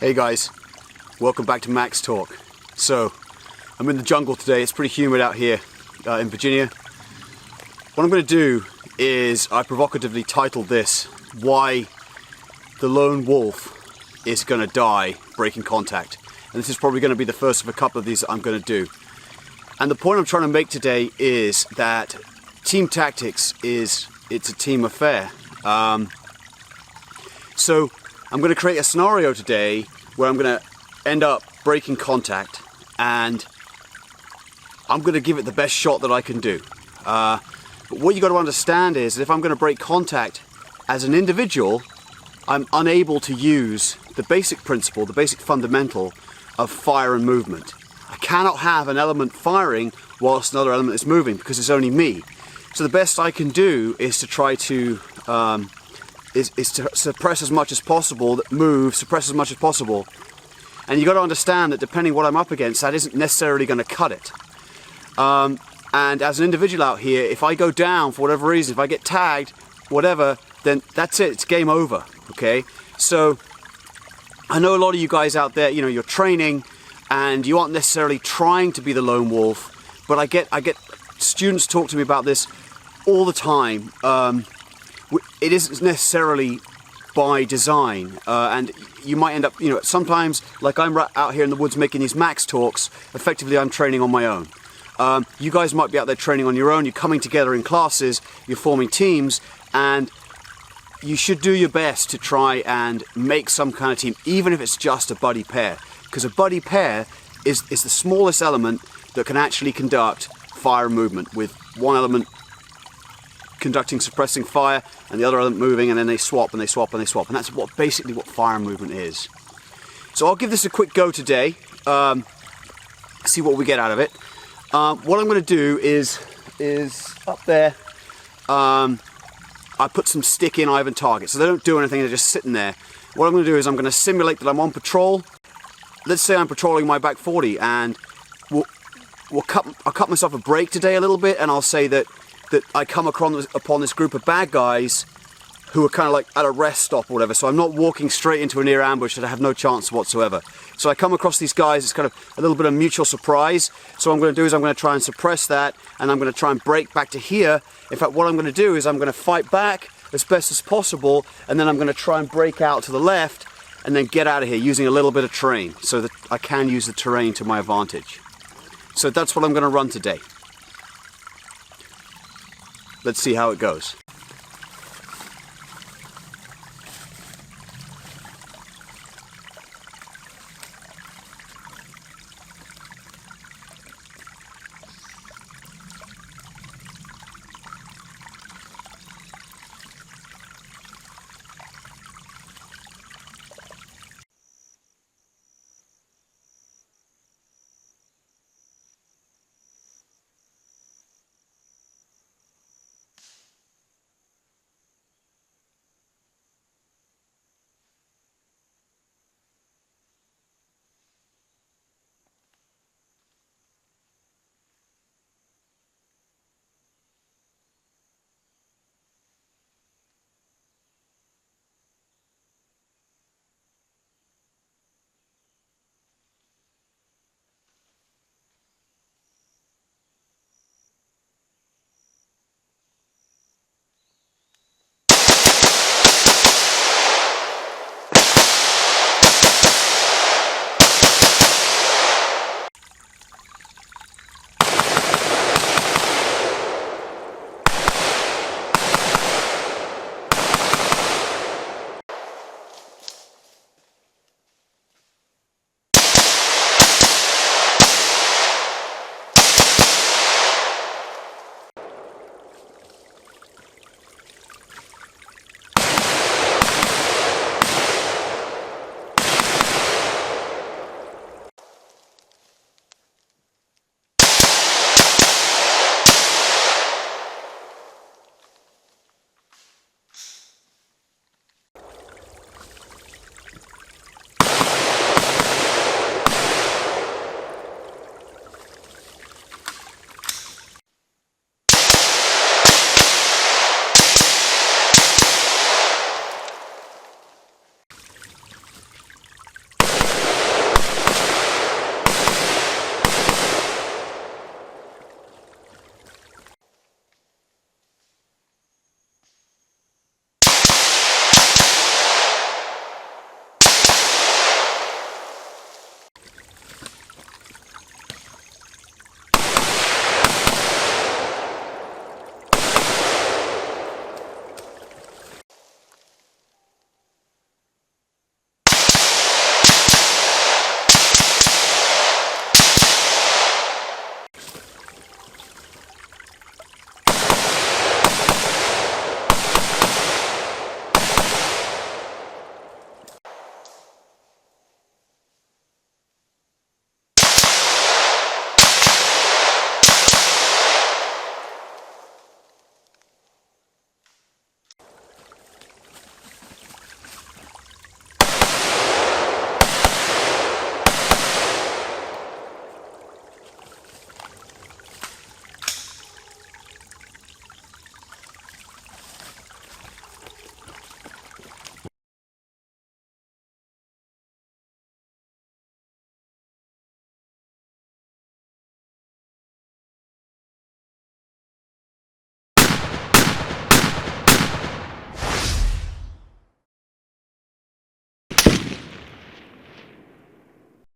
Hey guys, welcome back to Max Talk. So, I'm in the jungle today. It's pretty humid out here in Virginia. What I'm going to do is, I provocatively titled this, Why the Lone Wolf is going to Die Breaking Contact. And this is probably going to be the first of a couple of these that I'm going to do. And the point I'm trying to make today is that team tactics it's a team affair. So I'm going to create a scenario today where I'm going to end up breaking contact, and I'm going to give it the best shot that I can do. But what you got to understand is that if I'm going to break contact as an individual, I'm unable to use the basic principle, the basic fundamental of fire and movement. I cannot have an element firing whilst another element is moving because it's only me. So the best I can do is to try to is to suppress as much as possible, suppress as much as possible. And you got to understand that depending what I'm up against, that isn't necessarily going to cut it. And as an individual out here, if I go down for whatever reason, if I get tagged, whatever, then that's it, it's game over, okay? So I know a lot of you guys out there, you're training and you aren't necessarily trying to be the lone wolf, but I get students talk to me about this all the time. It isn't necessarily by design, and you might end up, sometimes, like I'm out here in the woods making these Max Talks, effectively I'm training on my own. You guys might be out there training on your own, you're coming together in classes, you're forming teams, and you should do your best to try and make some kind of team, even if it's just a buddy pair, because a buddy pair is the smallest element that can actually conduct fire movement, with one element conducting suppressing fire and the other element moving, and then they swap and they swap and they swap, and that's basically what fire movement is. So I'll give this a quick go today, see what we get out of it. What I'm going to do is up there, I put some stick in Ivan targets, so they don't do anything, they're just sitting there. What I'm going to do is I'm going to simulate that I'm on patrol. Let's say I'm patrolling my back 40, and I'll cut myself a break today a little bit, and I'll say that I come upon this group of bad guys who are kind of like at a rest stop or whatever, so I'm not walking straight into a near ambush that I have no chance whatsoever. So I come across these guys, it's kind of a little bit of mutual surprise. So what I'm going to do is I'm going to try and suppress that, and I'm going to try and break back to here. In fact, what I'm going to do is I'm going to fight back as best as possible, and then I'm going to try and break out to the left and then get out of here using a little bit of terrain so that I can use the terrain to my advantage. So that's what I'm going to run today. Let's see how it goes.